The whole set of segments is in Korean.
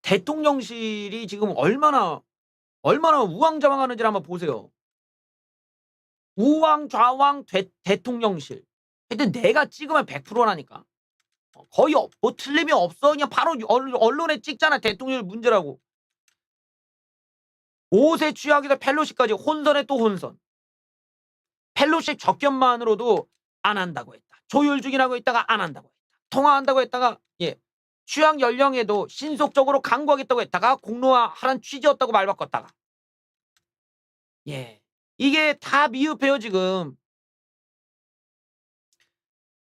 대통령실이 지금 얼마나 우왕좌왕하는지를 한번 보세요. 우왕좌왕 대통령실. 하여튼 내가 찍으면 100%라니까. 거의 뭐 틀림이 없어. 그냥 바로 언론에 찍잖아. 대통령 문제라고. 5세 취약에서 펠로시까지 혼선에 또 혼선. 펠로시 접견만으로도 안 한다고 했다. 조율 중이라고 했다가 안 한다고 했다. 통화한다고 했다가 취약 연령에도 신속적으로 강구하겠다고 했다가 공론화하란 취지였다고 말 바꿨다가 이게 다 미흡해요 지금.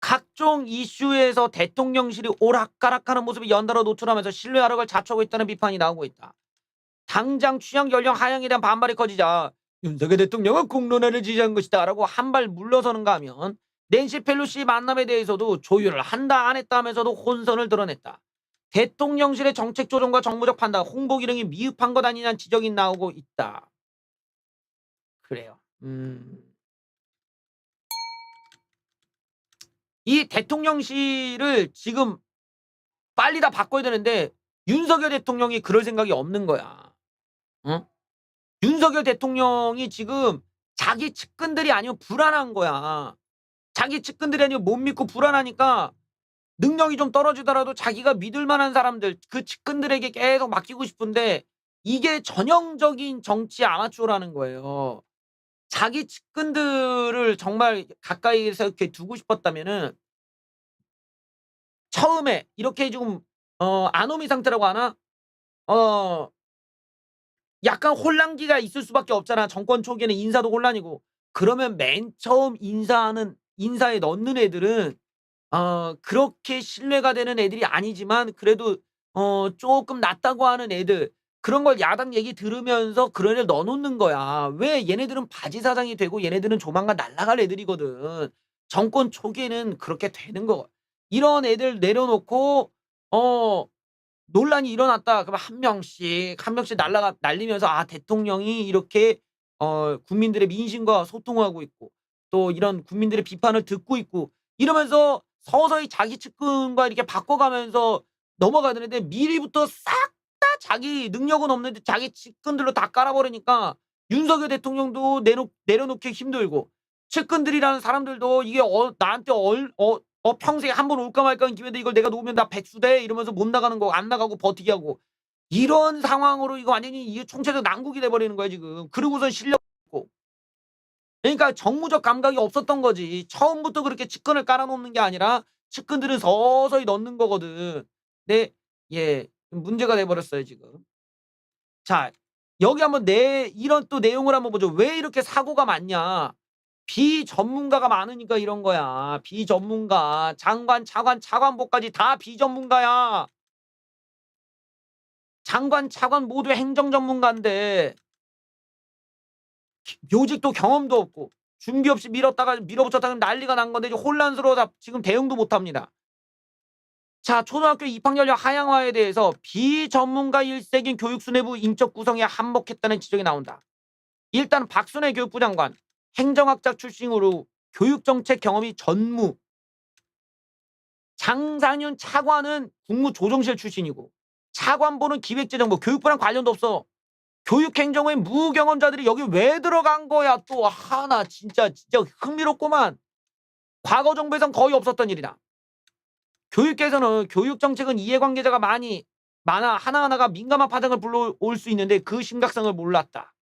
각종 이슈에서 대통령실이 오락가락하는 모습이 연달아 노출하면서 신뢰 하락을 자초하고 있다는 비판이 나오고 있다. 당장 취약 연령 하향에 대한 반발이 커지자 윤석열 대통령은 공론화를 지지한 것이다 라고 한 발 물러서는가 하면 낸시 펠로시 만남에 대해서도 조율을 한다 안 했다 하면서도 혼선을 드러냈다. 대통령실의 정책 조정과 정무적 판단, 홍보 기능이 미흡한 것 아니냐는 지적이 나오고 있다. 그래요. 이 대통령실을 지금 빨리 다 바꿔야 되는데 윤석열 대통령이 그럴 생각이 없는 거야. 어? 윤석열 대통령이 지금 자기 측근들이 아니면 불안한 거야. 자기 측근들이 아니면 못 믿고 불안하니까 능력이 좀 떨어지더라도 자기가 믿을 만한 사람들, 그 측근들에게 계속 맡기고 싶은데 이게 전형적인 정치 아마추어라는 거예요. 자기 측근들을 정말 가까이에서 이렇게 두고 싶었다면은 처음에 이렇게 좀 아노미 상태라고 하나? 약간 혼란기가 있을 수밖에 없잖아. 정권 초기에는 인사도 혼란이고. 그러면 맨 처음 인사에 넣는 애들은 그렇게 신뢰가 되는 애들이 아니지만 그래도 조금 낫다고 하는 애들, 그런 걸 야당 얘기 들으면서 그런 애를 넣어놓는 거야. 왜? 얘네들은 바지 사장이 되고 얘네들은 조만간 날아갈 애들이거든. 정권 초기에는 그렇게 되는 거. 이런 애들 내려놓고 논란이 일어났다. 그러면 한 명씩 날리면서 대통령이 이렇게 국민들의 민심과 소통하고 있고 또 이런 국민들의 비판을 듣고 있고 이러면서 서서히 자기 측근과 이렇게 바꿔가면서 넘어가는데 미리부터 싹 다 자기 능력은 없는데 자기 측근들로 다 깔아버리니까 윤석열 대통령도 내려놓기 힘들고 측근들이라는 사람들도 이게 나한테 평생에 한 번 올까 말까한 기회인데 이걸 내가 놓으면 나 백수돼 이러면서 못 나가는 거 안 나가고 버티기 하고 이런 상황으로 이거 완전히 이게 총체적 난국이 돼버리는 거야 지금. 그러고선 실력 없고. 그러니까 정무적 감각이 없었던 거지. 처음부터 그렇게 측근을 깔아놓는 게 아니라 측근들은 서서히 넣는 거거든. 근데 문제가 돼버렸어요 지금. 자, 여기 한번 이런 또 내용을 한번 보죠. 왜 이렇게 사고가 많냐. 비전문가가 많으니까 이런 거야. 비전문가. 장관, 차관, 차관보까지 다 비전문가야. 장관, 차관 모두 행정 전문가인데 요직도 경험도 없고 준비 없이 밀어붙였다가 난리가 난 건데 혼란스러워서 지금 대응도 못합니다. 자, 초등학교 입학 연령 하향화에 대해서 비전문가 일색인 교육 수뇌부 인적 구성에 한몫했다는 지적이 나온다. 일단 박순애 교육부 장관 행정학자 출신으로 교육정책 경험이 전무. 장상윤 차관은 국무조정실 출신이고 차관보는 기획재정부, 교육부랑 관련도 없어. 교육행정의 무경험자들이 여기 왜 들어간 거야 또 하나. 진짜 흥미롭구만. 과거 정부에선 거의 없었던 일이다. 교육계에서는 교육정책은 이해관계자가 많아 하나하나가 민감한 파장을 불러올 수 있는데 그 심각성을 몰랐다.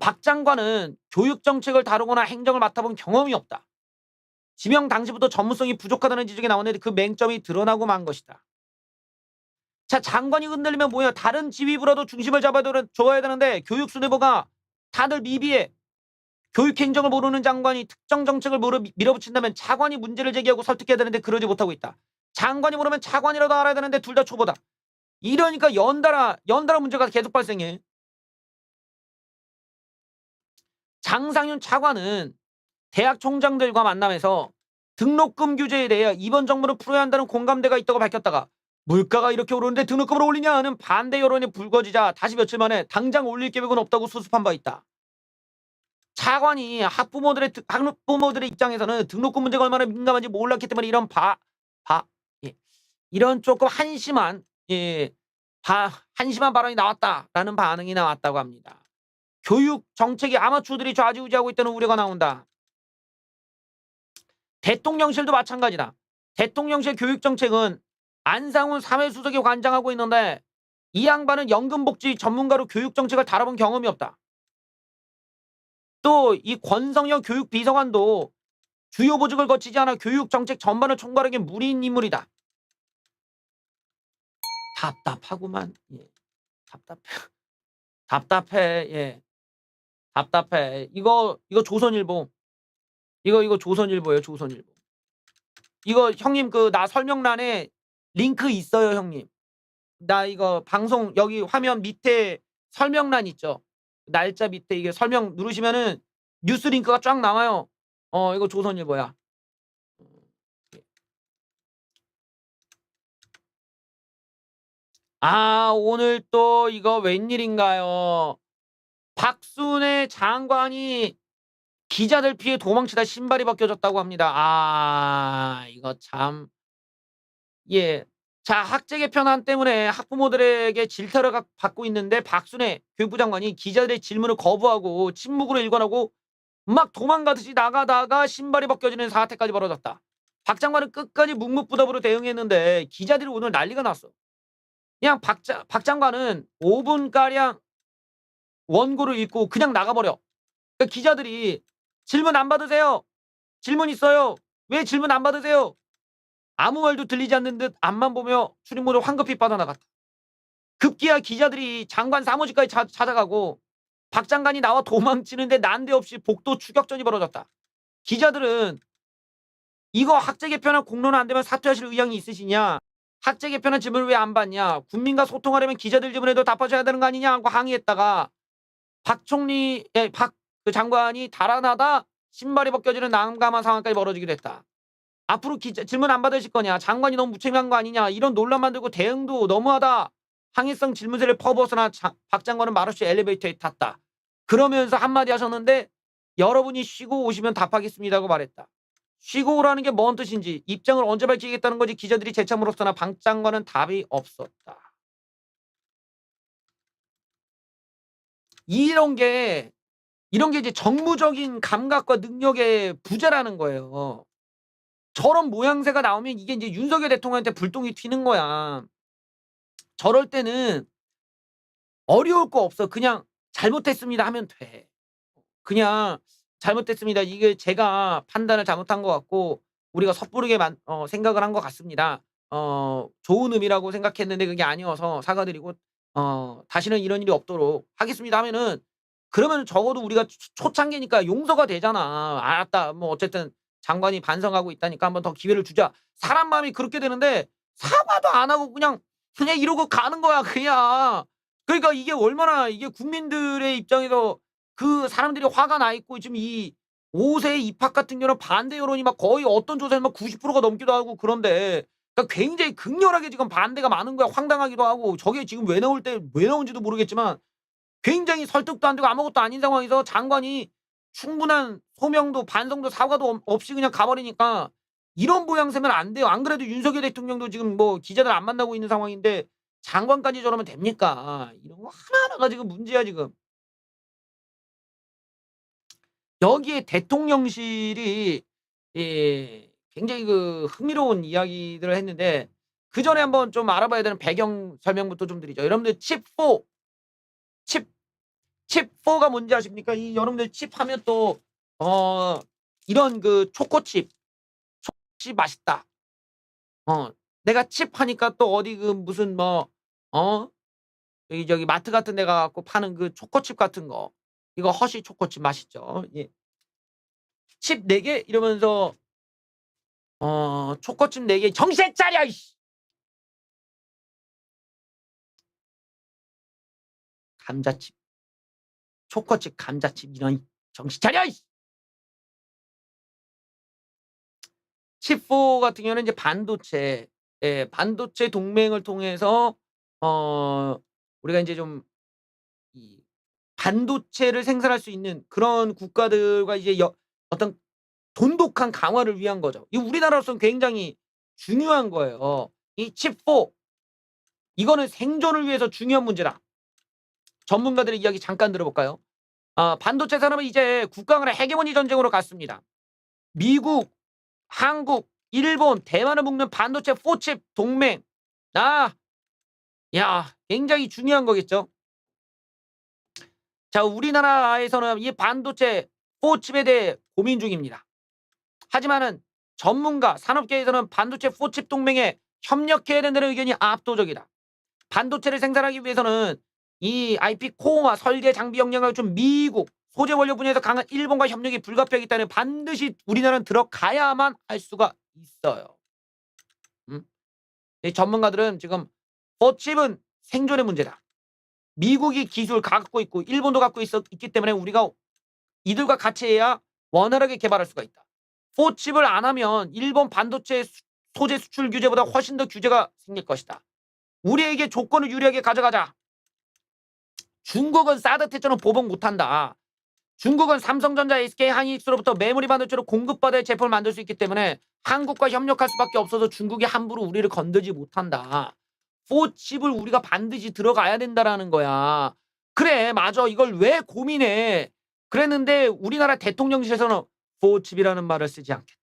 박 장관은 교육정책을 다루거나 행정을 맡아본 경험이 없다. 지명 당시부터 전문성이 부족하다는 지적이 나오는데 그 맹점이 드러나고 만 것이다. 자, 장관이 흔들리면 뭐예요? 다른 지휘부라도 중심을 줘야 되는데 교육 수뇌부가 다들 미비해. 교육행정을 모르는 장관이 특정 정책을 밀어붙인다면 차관이 문제를 제기하고 설득해야 되는데 그러지 못하고 있다. 장관이 모르면 차관이라도 알아야 되는데 둘 다 초보다. 이러니까 연달아 문제가 계속 발생해. 장상윤 차관은 대학 총장들과 만나면서 등록금 규제에 대해 이번 정부는 풀어야 한다는 공감대가 있다고 밝혔다가 물가가 이렇게 오르는데 등록금을 올리냐 하는 반대 여론이 불거지자 다시 며칠 만에 당장 올릴 계획은 없다고 수습한 바 있다. 차관이 학부모들의 입장에서는 등록금 문제가 얼마나 민감한지 몰랐기 때문에 이런 이런 조금 한심한 한심한 발언이 나왔다라는 반응이 나왔다고 합니다. 교육 정책이 아마추어들이 좌지우지하고 있다는 우려가 나온다. 대통령실도 마찬가지다. 대통령실 교육정책은 안상훈 사회수석이 관장하고 있는데 이 양반은 연금복지 전문가로 교육정책을 다뤄본 경험이 없다. 또 이 권성영 교육비서관도 주요 보직을 거치지 않아 교육정책 전반을 총괄하기 무리인 인물이다. 답답하구만. 예. 답답해. 답답해. 예. 답답해. 이거 조선일보. 이거 조선일보예요, 조선일보. 이거 형님 나 설명란에 링크 있어요, 형님. 나 이거 방송 여기 화면 밑에 설명란 있죠. 날짜 밑에 이게 설명 누르시면은 뉴스 링크가 쫙 나와요. 이거 조선일보야. 오늘 또 이거 웬일인가요? 박순애 장관이 기자들 피해 도망치다 신발이 벗겨졌다고 합니다. 이거 참. 예. 자, 학제 개편안 때문에 학부모들에게 질타를 받고 있는데 박순애 교육부 장관이 기자들의 질문을 거부하고 침묵으로 일관하고 막 도망가듯이 나가다가 신발이 벗겨지는 사태까지 벌어졌다. 박 장관은 끝까지 묵묵부답으로 대응했는데 기자들이 오늘 난리가 났어. 그냥 박 장관은 5분가량 원고를 읽고 그냥 나가버려. 그러니까 기자들이 질문 안 받으세요? 질문 있어요? 왜 질문 안 받으세요? 아무 말도 들리지 않는 듯 앞만 보며 출입문을 황급히 빠져나갔다. 급기야 기자들이 장관 사무실까지 찾아가고 박 장관이 나와 도망치는데 난데없이 복도 추격전이 벌어졌다. 기자들은 이거 학제 개편안 공론화 안 되면 사퇴하실 의향이 있으시냐? 학제 개편안 질문을 왜 안 받냐? 국민과 소통하려면 기자들 질문에도 답하셔야 되는 거 아니냐? 하고 항의했다가 박 장관이 달아나다 신발이 벗겨지는 난감한 상황까지 벌어지기도 했다. 앞으로 질문 안 받으실 거냐? 장관이 너무 무책임한 거 아니냐? 이런 논란 만들고 대응도 너무하다. 항의성 질문서를 퍼부어서나 박 장관은 말없이 엘리베이터에 탔다. 그러면서 한마디 하셨는데 여러분이 쉬고 오시면 답하겠습니다고 말했다. 쉬고 오라는 게 뭔 뜻인지 입장을 언제 밝히겠다는 거지 기자들이 재차 물었으나 박 장관은 답이 없었다. 이런 게 이제 정무적인 감각과 능력의 부재라는 거예요. 저런 모양새가 나오면 이게 이제 윤석열 대통령한테 불똥이 튀는 거야. 저럴 때는 어려울 거 없어. 그냥 잘못했습니다 하면 돼. 그냥 잘못됐습니다. 이게 제가 판단을 잘못한 것 같고 우리가 섣부르게 생각을 한 것 같습니다. 좋은 의미라고 생각했는데 그게 아니어서 사과드리고 다시는 이런 일이 없도록 하겠습니다 하면은 그러면 적어도 우리가 초창기니까 용서가 되잖아. 알았다. 뭐 어쨌든 장관이 반성하고 있다니까 한번 더 기회를 주자. 사람 마음이 그렇게 되는데 사과도 안 하고 그냥 이러고 가는 거야 그냥. 그러니까 이게 얼마나 이게 국민들의 입장에서 그 사람들이 화가 나 있고 지금 이 5세 입학 같은 경우는 반대 여론이 막 거의 어떤 조사에는 막 90%가 넘기도 하고 그런데 그러니까 굉장히 극렬하게 지금 반대가 많은 거야. 황당하기도 하고 저게 지금 왜 나온지도 모르겠지만 굉장히 설득도 안 되고 아무것도 아닌 상황에서 장관이 충분한 소명도 반성도 사과도 없이 그냥 가버리니까 이런 모양새면 안 돼요. 안 그래도 윤석열 대통령도 지금 뭐 기자들 안 만나고 있는 상황인데 장관까지 저러면 됩니까? 이런 거 하나하나가 지금 문제야 지금. 여기에 대통령실이 굉장히 흥미로운 이야기들을 했는데 그전에 한번 좀 알아봐야 되는 배경 설명부터 좀 드리죠. 여러분들 칩4 칩4가 뭔지 아십니까? 이 여러분들 칩하면 또 이런 초코칩 맛있다. 내가 칩하니까 또 어디 무슨 저기 마트 같은 데 가 갖고 파는 초코칩 같은 거. 이거 허쉬 초코칩 맛있죠. 예. 칩 4개 이러면서 초코칩 4개 정신 차려 이씨. 감자칩. 초코칩 감자칩 이런 정신 차려 이씨. 칩4 같은 경우는 이제 반도체 반도체 동맹을 통해서 우리가 이제 좀 이 반도체를 생산할 수 있는 그런 국가들과 이제 어떤 돈독한 강화를 위한 거죠. 이 우리나라로서는 굉장히 중요한 거예요. 이 칩4 이거는 생존을 위해서 중요한 문제다. 전문가들의 이야기 잠깐 들어볼까요? 반도체 산업은 이제 국가 간의 헤게모니 전쟁으로 갔습니다. 미국, 한국, 일본, 대만을 묶는 반도체 4칩 동맹. 굉장히 중요한 거겠죠. 자, 우리나라에서는 이 반도체 4칩에 대해 고민 중입니다. 하지만은 전문가, 산업계에서는 반도체 4칩 동맹에 협력해야 된다는 의견이 압도적이다. 반도체를 생산하기 위해서는 이 IP 코어와 설계 장비 역량을 좀 미국, 소재 원료 분야에서 강한 일본과 협력이 불가피하기 때문에 반드시 우리나라는 들어가야만 할 수가 있어요. 이 전문가들은 지금 4칩은 생존의 문제다. 미국이 기술 갖고 있고 일본도 갖고 있기 때문에 우리가 이들과 같이 해야 원활하게 개발할 수가 있다. 4칩을 안 하면 일본 반도체 소재 수출 규제보다 훨씬 더 규제가 생길 것이다. 우리에게 조건을 유리하게 가져가자. 중국은 사드 태처럼 보복 못한다. 중국은 삼성전자, SK 하이닉스로부터 메모리 반도체로 공급받을 제품을 만들 수 있기 때문에 한국과 협력할 수밖에 없어서 중국이 함부로 우리를 건드지 못한다. 4칩을 우리가 반드시 들어가야 된다라는 거야. 그래, 맞아. 이걸 왜 고민해? 그랬는데 우리나라 대통령실에서는 4칩이라는 말을 쓰지 않겠다.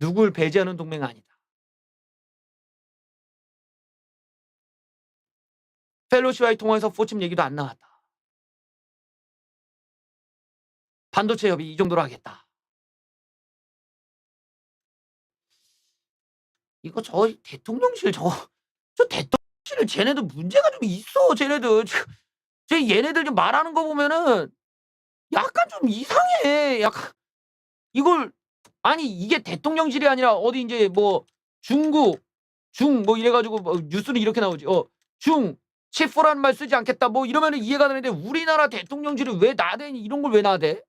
누굴 배제하는 동맹 아니다. 펠로시와의 통화에서 4칩 얘기도 안 나왔다. 반도체 협의 이 정도로 하겠다. 이거 저 대통령실 저 대통령실 쟤네들 문제가 좀 있어. 쟤네들 얘네들 좀 말하는 거 보면은 약간 좀 이상해. 약간 이걸 아니 이게 대통령실이 아니라 어디 이제 뭐 중국 뭐 이래가지고 뭐 뉴스는 이렇게 나오지. 칩4라는 말 쓰지 않겠다. 뭐 이러면은 이해가 되는데 우리나라 대통령실이 왜 나대니 이런 걸 왜 나대?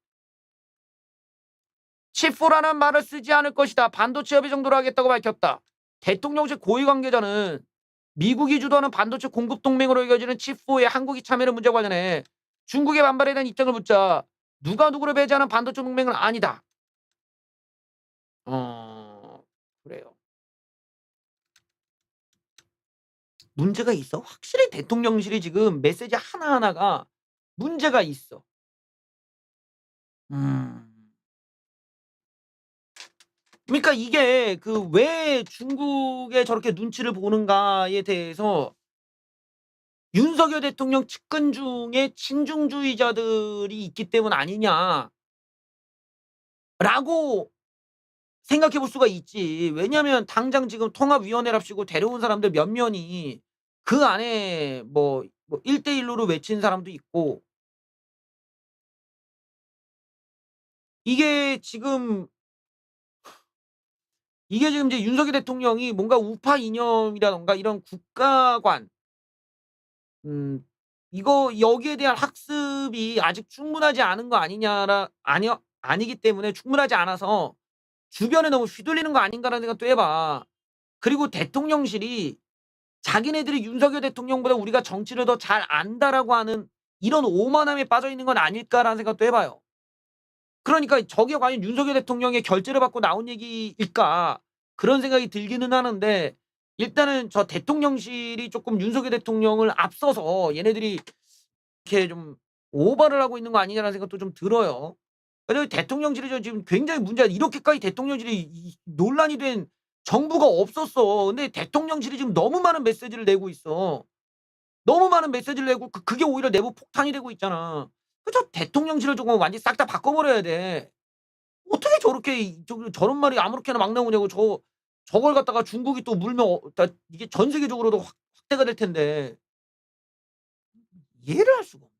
칩4라는 말을 쓰지 않을 것이다. 반도체 협의 정도로 하겠다고 밝혔다. 대통령실 고위 관계자는 미국이 주도하는 반도체 공급 동맹으로 이어지는 칩4에 한국이 참여하는 문제와 관련해 중국의 반발에 대한 입장을 묻자 누가 누구를 배제하는 반도체 동맹은 아니다. 그래요. 문제가 있어. 확실히 대통령실이 지금 메시지 하나하나가 문제가 있어. 그러니까 이게 그 왜 중국에 저렇게 눈치를 보는가에 대해서 윤석열 대통령 측근 중에 친중주의자들이 있기 때문 아니냐라고 생각해 볼 수가 있지. 왜냐하면 당장 지금 통합위원회랍시고 데려온 사람들 몇 면이 그 안에 뭐 1대1로 외친 사람도 있고 이게 지금 이제 윤석열 대통령이 뭔가 우파 이념이라던가 이런 국가관 이거 여기에 대한 학습이 아직 충분하지 않은 거 아니기 때문에 충분하지 않아서 주변에 너무 휘둘리는 거 아닌가라는 생각도 해봐. 그리고 대통령실이 자기네들이 윤석열 대통령보다 우리가 정치를 더 잘 안다라고 하는 이런 오만함에 빠져 있는 건 아닐까라는 생각도 해봐요. 그러니까 저게 과연 윤석열 대통령의 결재를 받고 나온 얘기일까 그런 생각이 들기는 하는데 일단은 저 대통령실이 조금 윤석열 대통령을 앞서서 얘네들이 이렇게 좀 오버를 하고 있는 거 아니냐라는 생각도 좀 들어요. 그래서 대통령실이 지금 굉장히 문제야. 이렇게까지 대통령실이 논란이 된 정부가 없었어. 근데 대통령실이 지금 너무 많은 메시지를 내고 있어. 너무 많은 메시지를 내고 그게 오히려 내부 폭탄이 되고 있잖아. 그저 대통령실을 조금 완전히 싹 다 바꿔버려야 돼. 어떻게 저렇게 저런 말이 아무렇게나 막 나오냐고. 저걸 갖다가 중국이 또 물면 이게 전 세계적으로도 확대가 될 텐데 이해를 할 수가 없어.